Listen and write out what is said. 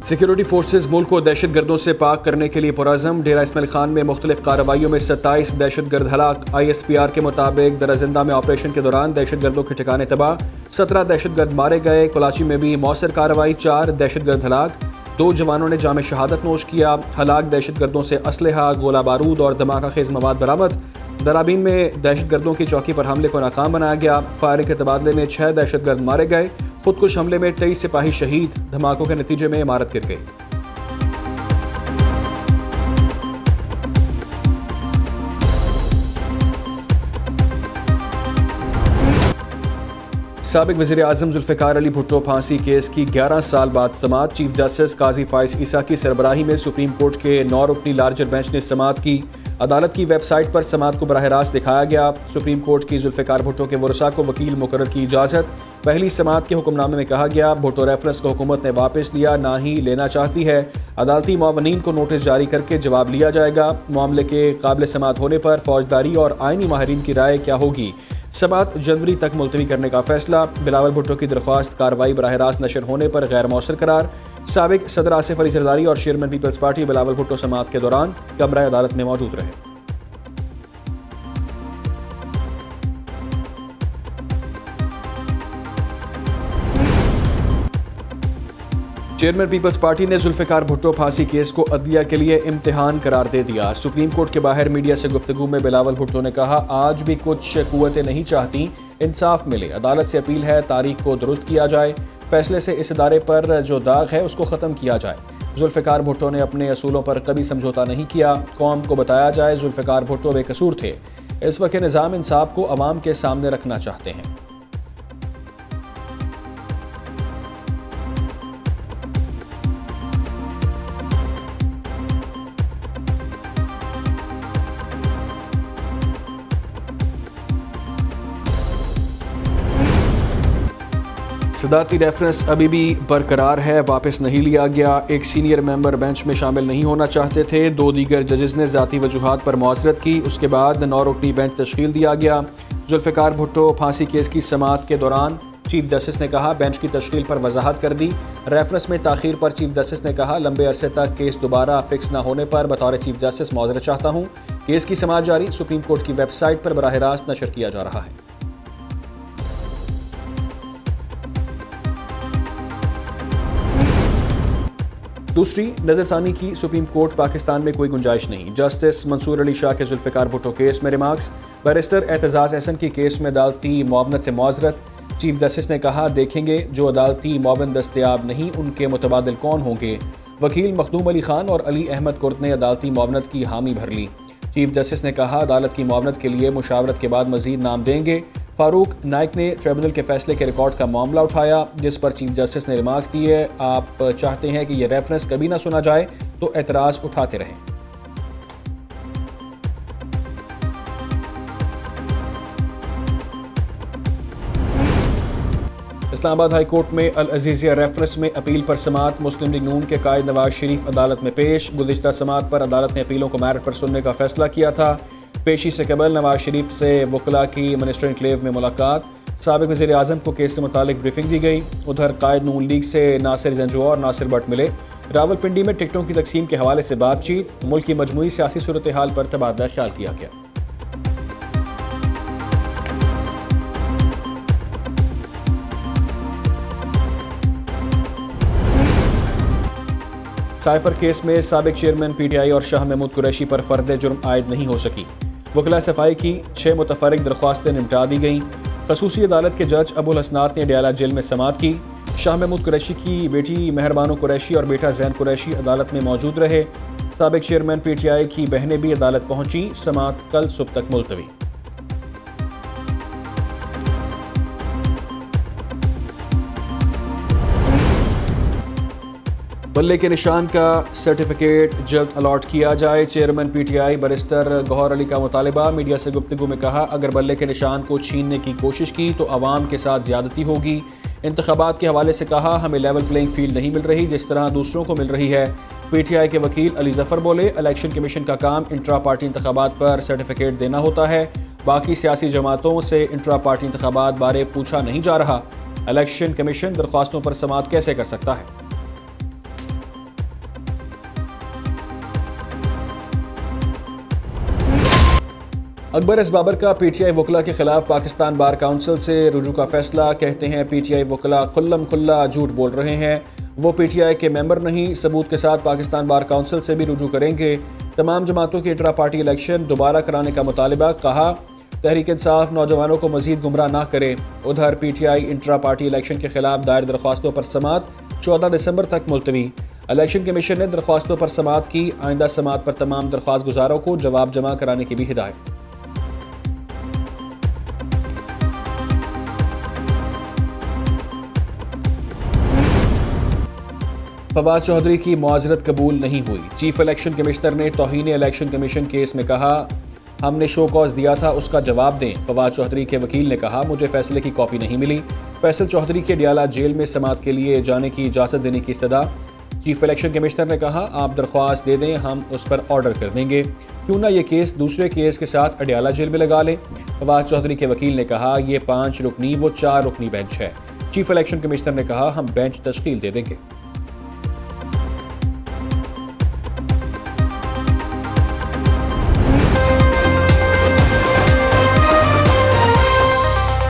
Security forces मुल्क को दहशत गर्दों से पाक करने के लिए पुरज़म। डेरा इस्माइल खान में मुख्तलिफ कार्रवाइयों में 27 दहशत गर्द हलाक। ISPR के मुताबिक दराजिंदा में ऑपरेशन के दौरान दहशत गर्दों के ठिकाने तबाह, 17 दहशत गर्द मारे गए। कराची में भी मौसर कार्रवाई, 4 दहशत गर्द हलाक। 2 जवानों ने जाम शहादत नोश किया। हलाक दहशत गर्दों से असलहा, गोला बारूद और धमाका खेज मवाद बरामद। दराबीन में दहशत गर्दों की चौकी पर हमले को नाकाम बनाया गया। फायरिंग के तबादले में 6 दहशत गर्द मारे गए। खुदकुश हमले में 23 सिपाही शहीद। धमाकों के नतीजे में इमारत गिर गई। साबिक वज़ीर आज़म जुल्फ़िकार अली भुट्टो फांसी केस की 11 साल बाद समाअत। चीफ जस्टिस काजी फाइज ईसा की सरबराही में सुप्रीम कोर्ट के 9 रुकनी लार्जर बेंच ने समाअत की। अदालत की वेबसाइट पर समाअत को बराह रास्त दिखाया गया। सुप्रीम कोर्ट की जुल्फ़िकार भुट्टो के वरसा को वकील मुकर्रर की इजाज़त। पहली समाअत के हुक्मनामे में कहा गया, भुट्टो रेफरेंस को हुकूमत ने वापस लिया, ना ही लेना चाहती है। अदालती मुआवनीन को नोटिस जारी करके जवाब लिया जाएगा। मामले के काबिल समाअत होने पर फौजदारी और आइनी माहिरीन की राय क्या होगी। समाअत जनवरी तक मुलतवी करने का फैसला। बिलावल भुट्टो की दरख्वास्त कार्रवाई बराह रास्त नशर होने पर गैर मौसर करार। साबिक सदर आसिफ अली जरदारी और चेयरमैन पीपल्स पार्टी बिलावल भुट्टो समाअत के दौरान कमरा अदालत में मौजूद रहे। चेयरमैन पीपल्स पार्टी ने जुल्फ़िकार भुट्टो फांसी केस को अदलिया के लिए इम्तिहान करार दे दिया। सुप्रीम कोर्ट के बाहर मीडिया से गुफ्तगू में बिलावल भुट्टो ने कहा, आज भी कुछ कुव्वतें नहीं चाहती इंसाफ मिले। अदालत से अपील है तारीख को दुरुस्त किया जाए, फैसले से इस इदारे पर जो दाग है उसको ख़त्म किया जाए। जुल्फ़िकार भुट्टो ने अपने असूलों पर कभी समझौता नहीं किया। कौम को बताया जाए जुल्फ़िकार भुट्टो बेकसूर थे। इस वक्त निज़ाम इंसाफ को अवाम के सामने रखना चाहते हैं। सदारती रेफरेंस अभी भी बरकरार है, वापस नहीं लिया गया। एक सीनियर मेंबर बेंच में शामिल नहीं होना चाहते थे। 2 दीगर जजेस ने ज़ाती वजूहात पर मुआज़रत की। उसके बाद 9 रुकनी बेंच तश्कील दिया गया। जुल्फ़िकार भुट्टो फांसी केस की समाअत के दौरान चीफ जस्टिस ने कहा, बेंच की तश्कील पर वजाहत कर दी। रेफरेंस में ताख़ीर पर चीफ जस्टिस ने कहा, लंबे अरसे तक केस दोबारा फिक्स न होने पर बतौर चीफ जस्टिस मुआज़रत चाहता हूँ। केस की समाअत जारी। सुप्रीम कोर्ट की वेबसाइट पर बराह रास्त नशर किया जा रहा है। दूसरी नज़रसानी की सुप्रीम कोर्ट पाकिस्तान में कोई गुंजाइश नहीं। जस्टिस मंसूर अली शाह के जुल्फ़िकार भुट्टो केस में रिमार्क्स। बैरिस्टर एतजाज़ एहसन की केस में अदालती मुआवनत से मुआज़रत। चीफ जस्टिस ने कहा, देखेंगे जो अदालती मुआवन दस्तयाब नहीं उनके मुतबादिल कौन होंगे। वकील मखदूम अली खान और अली अहमद कुर्द ने अदालती मुआवनत की हामी भर ली। चीफ जस्टिस ने कहा, अदालत की मुआवनत के लिए मुशावरत के बाद मजीद नाम देंगे। फारूक नाइक ने ट्रिब्यूनल के फैसले के रिकॉर्ड का मामला उठाया, जिस पर चीफ जस्टिस ने रिमार्क्स दिए, आप चाहते हैं कि यह रेफरेंस कभी ना सुना जाए तो एतराज़ उठाते रहें। इस्लामाबाद हाई कोर्ट में अल अजीज़िया रेफरेंस में अपील पर समाअत। मुस्लिम लीग नून के कायद नवाज शरीफ अदालत में पेश। गुज़िश्ता समाअत पर अदालत ने अपीलों को मेरिट पर सुनने का फैसला किया था। पेशी से कबल नवाज शरीफ से वकला की मिनिस्टर इनक्लेव में मुलाकात। साबिक वज़ीर आज़म को केस से मुतालिक ब्रीफिंग दी गई। उधर कायद नून लीग से नासिर जंजुआ और नासिर भट्ट मिले। रावलपिंडी में टिकटों की तकसीम के हवाले से बातचीत। मुल्क की मजमूई सियासी सूरत हाल पर तबादला ख्याल किया गया। साइफर केस में साबिक चेयरमैन PTI और शाह महमूद कुरैशी पर फर्द जुर्म आयद नहीं हो सकी। वकला सफाई की 6 मुतफर्रिक दरख्वास्तें निपटा दी गईं। खसूसी अदालत के जज अबुल हसनात ने डयाला जेल में समाअत की। शाह महमूद कुरैशी की बेटी मेहरबानो कुरैशी और बेटा जैन कुरैशी अदालत में मौजूद रहे। साबिक चेयरमैन PTI की बहनें भी अदालत पहुंची। समाअत कल सुबह तक मुलतवी। बल्ले के निशान का सर्टिफिकेट जल्द अलॉट किया जाए। Chairman PTI barrister Gohar Ali का मुतालबा। मीडिया से गुफ्तगू में कहा, अगर बल्ले के निशान को छीनने की कोशिश की तो आवाम के साथ ज्यादती होगी। इंतखाबात के हवाले से कहा, हमें लेवल प्लेइंग फील्ड नहीं मिल रही जिस तरह दूसरों को मिल रही है। PTI के वकील अली जफर बोले, इलेक्शन कमीशन का काम इंट्रा पार्टी इंतखाबात पर सर्टिफिकेट देना होता है। बाकी सियासी जमातों से इंट्रा पार्टी इंतखाबात बारे पूछा नहीं जा रहा। इलेक्शन कमीशन दरख्वास्तों पर समाअत कैसे कर सकता है। अकबर एस बाबर का पीटीआई वकला के खिलाफ पाकिस्तान बार काउंसिल से रुजू का फैसला। कहते हैं पीटीआई वकला खुल्लम खुल्ला झूठ बोल रहे हैं, वो पीटीआई के मेंबर नहीं, सबूत के साथ पाकिस्तान बार काउंसिल से भी रुजू करेंगे। तमाम जमातों की इंट्रा पार्टी इलेक्शन दोबारा कराने का मुतालिबा। कहा तहरीक इंसाफ नौजवानों को मजीद गुमराह ना करे। उधर पीटीआई इंट्रा पार्टी इलेक्शन के खिलाफ दायर दरख्वास्तों पर समाअत 14 दिसंबर तक मुलतवी। इलेक्शन कमीशन ने दरख्वास्तों पर समाअत की। आइंदा समाअत पर तमाम दरख्वास्त गुजारों को जवाब जमा कराने की भी हिदायत। फवाद चौधरी की मुआजरत कबूल नहीं हुई। चीफ इलेक्शन कमिश्नर ने तौहीन इलेक्शन कमीशन केस में कहा, हमने शो कॉज दिया था, उसका जवाब दें। फवाद चौधरी के वकील ने कहा, मुझे फैसले की कॉपी नहीं मिली। फैसल चौधरी के डियाला जेल में समाअत के लिए जाने की इजाज़त देने की इस्तदा। चीफ इलेक्शन कमिश्नर ने कहा, आप दरख्वास्त दे दें, हम उस पर ऑर्डर कर देंगे। क्यों ना ये केस दूसरे केस के साथ अडियाला जेल में लगा लें। फवाद चौधरी के वकील ने कहा, ये 5 रुकनी वो 4 रुकनी बेंच है। चीफ इलेक्शन कमिश्नर ने कहा, हम बेंच तश्कील दे देंगे।